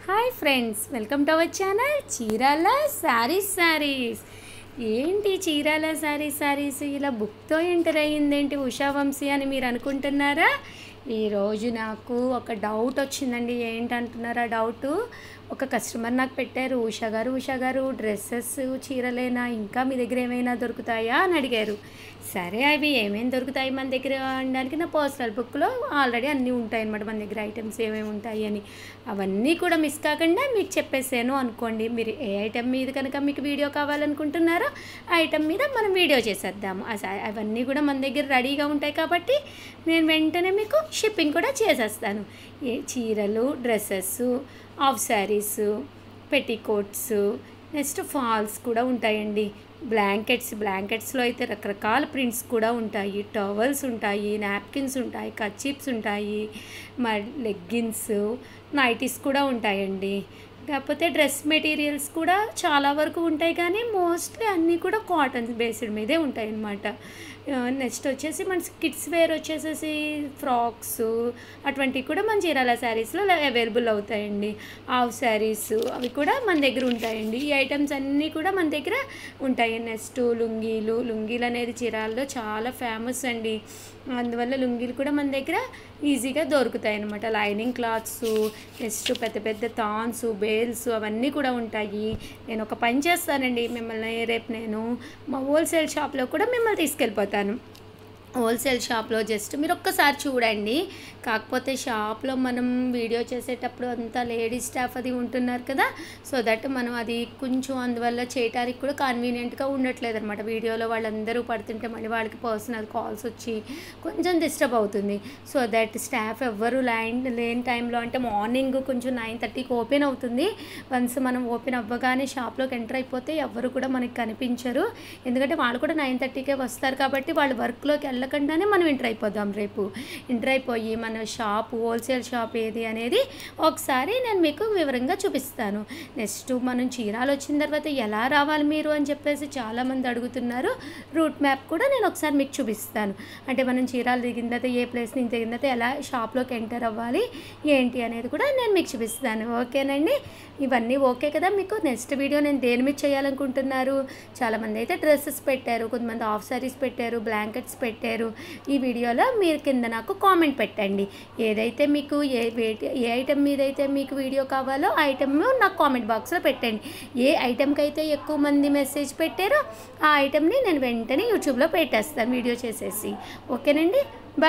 Hi friends, welcome to our channel Chirala saris. ఏంటి చీరాల శారీస్ ఇలా బుక్తో enter అయ్యిందేంటి Usha Vamsi అని మీరు అనుకుంటున్నారా? ఈరోజు నాకు ఒక డౌట్ వచ్చిందండి. ఏంటంటున్నారా డౌటు? ఒక కస్టమర్ నాకు పెట్టారు, ఉషా గారు డ్రెస్సెస్ చీరలేనా, ఇంకా మీ దగ్గర ఏమైనా దొరుకుతాయా అని అడిగారు. సరే, అవి ఏమేమి దొరుకుతాయి మన దగ్గర అనడానికి నా పర్సనల్ బుక్లో ఆల్రెడీ అన్నీ ఉంటాయి అన్నమాట. మన దగ్గర ఐటమ్స్ ఏమేమి ఉంటాయి అని అవన్నీ కూడా మిస్ కాకుండా మీకు చెప్పేసాను అనుకోండి. మీరు ఏ ఐటమ్ మీద కనుక మీకు వీడియో కావాలనుకుంటున్నారో ఆ ఐటమ్ మీద మనం వీడియో చేసేద్దాము. అవన్నీ కూడా మన దగ్గర రెడీగా ఉంటాయి కాబట్టి నేను వెంటనే మీకు షిప్పింగ్ కూడా చేసేస్తాను. ఏ చీరలు, dresses, half saris, petticoats, next falls కూడా ఉంటాయండి. బ్లాంకెట్స్లో అయితే రకరకాల ప్రింట్స్ కూడా ఉంటాయి. టవల్స్ ఉంటాయి, నాప్కిన్స్ ఉంటాయి, కర్చీప్స్ ఉంటాయి, లెగ్గిన్స్, నైటీస్ కూడా ఉంటాయండి. కాకపోతే డ్రెస్ మెటీరియల్స్ కూడా చాలా వరకు ఉంటాయి, కానీ మోస్ట్లీ అన్నీ కూడా కాటన్ బేస్డ్ మీదే ఉంటాయి అన్నమాట. నెక్స్ట్ వచ్చేసి మన కిడ్స్ వేర్ వచ్చేసేసి ఫ్రాక్స్ అటువంటివి కూడా మన చీరాల శారీస్లో అవైలబుల్ అవుతాయండి. హాఫ్ శారీస్ అవి కూడా మన దగ్గర ఉంటాయండి. ఈ ఐటమ్స్ అన్నీ కూడా మన దగ్గర ఉంటాయి. నెక్స్ట్ లుంగీలు అనేది చీరాల్లో చాలా ఫేమస్ అండి. అందువల్ల లుంగీలు కూడా మన దగ్గర ఈజీగా దొరుకుతాయి అన్నమాట. లైనింగ్ క్లాత్స్, నెక్స్ట్ పెద్ద థాన్స్, బేల్స్ అవన్నీ కూడా ఉంటాయి. నేను ఒక పని చేస్తానండి, మిమ్మల్ని రేపు నేను మా హోల్సేల్ షాప్లో కూడా మిమ్మల్ని తీసుకెళ్ళిపోతాను. హోల్సేల్ షాప్లో జస్ట్ మీరు ఒక్కసారి చూడండి. కాకపోతే షాప్లో మనం వీడియో చేసేటప్పుడు అంతా లేడీస్ స్టాఫ్ అది ఉంటున్నారు కదా, సో దట్ మనం అది కొంచెం అందువల్ల చేయటానికి కూడా కన్వీనియంట్గా ఉండట్లేదు అనమాట. వీడియోలో వాళ్ళందరూ పడుతుంటే మళ్ళీ వాళ్ళకి పర్సనల్ కాల్స్ వచ్చి కొంచెం డిస్టర్బ్ అవుతుంది. సో దట్ స్టాఫ్ ఎవ్వరు లేని టైంలో, అంటే మార్నింగ్ కొంచెం 9:30కి ఓపెన్ అవుతుంది. వన్స్ మనం ఓపెన్ అవ్వగానే షాప్లోకి ఎంటర్ అయిపోతే ఎవ్వరు కూడా మనకి కనిపించరు. ఎందుకంటే వాళ్ళు కూడా 9:30కే వస్తారు కాబట్టి వాళ్ళు వర్క్లోకి వెళ్ళకుండానే మనం ఎంటర్ అయిపోదాం. రేపు ఎంటర్ అయిపోయి మన షాప్, హోల్సేల్ షాప్ ఏది అనేది ఒకసారి నేను మీకు వివరంగా చూపిస్తాను. నెక్స్ట్ మనం చీరాలు వచ్చిన తర్వాత ఎలా రావాలి మీరు అని చెప్పేసి చాలామంది అడుగుతున్నారు. రూట్ మ్యాప్ కూడా నేను ఒకసారి మీకు చూపిస్తాను. అంటే మనం చీరాలు దిగిన తర్వాత ఏ ప్లేస్ నుంచి దిగిన తర్వాత ఎలా షాప్లోకి ఎంటర్ అవ్వాలి ఏంటి అనేది కూడా నేను మీకు చూపిస్తాను. ఓకేనండి, ఇవన్నీ ఓకే కదా మీకు? నెక్స్ట్ వీడియో నేను దేని మీద చేయాలనుకుంటున్నారు? చాలామంది అయితే డ్రెస్సెస్ పెట్టారు, కొంతమంది హాఫ్ శారీస్ పెట్టారు, బ్లాంకెట్స్ పెట్టారు. ఈ వీడియోలో మీరు కింద నాకు కామెంట్ పెట్టండి. ఏదైతే మీకు ఏ ఐటెం మీద అయితే మీకు వీడియో కావాలో ఆ ఐటెం నాకు కామెంట్ బాక్స్లో పెట్టండి. ఏ ఐటెంకి అయితే ఎక్కువ మంది మెసేజ్ పెట్టారో ఆ ఐటెంని నేను వెంటనే యూట్యూబ్లో పెట్టేస్తాను వీడియో చేసేసి. ఓకేనండి, బాయ్.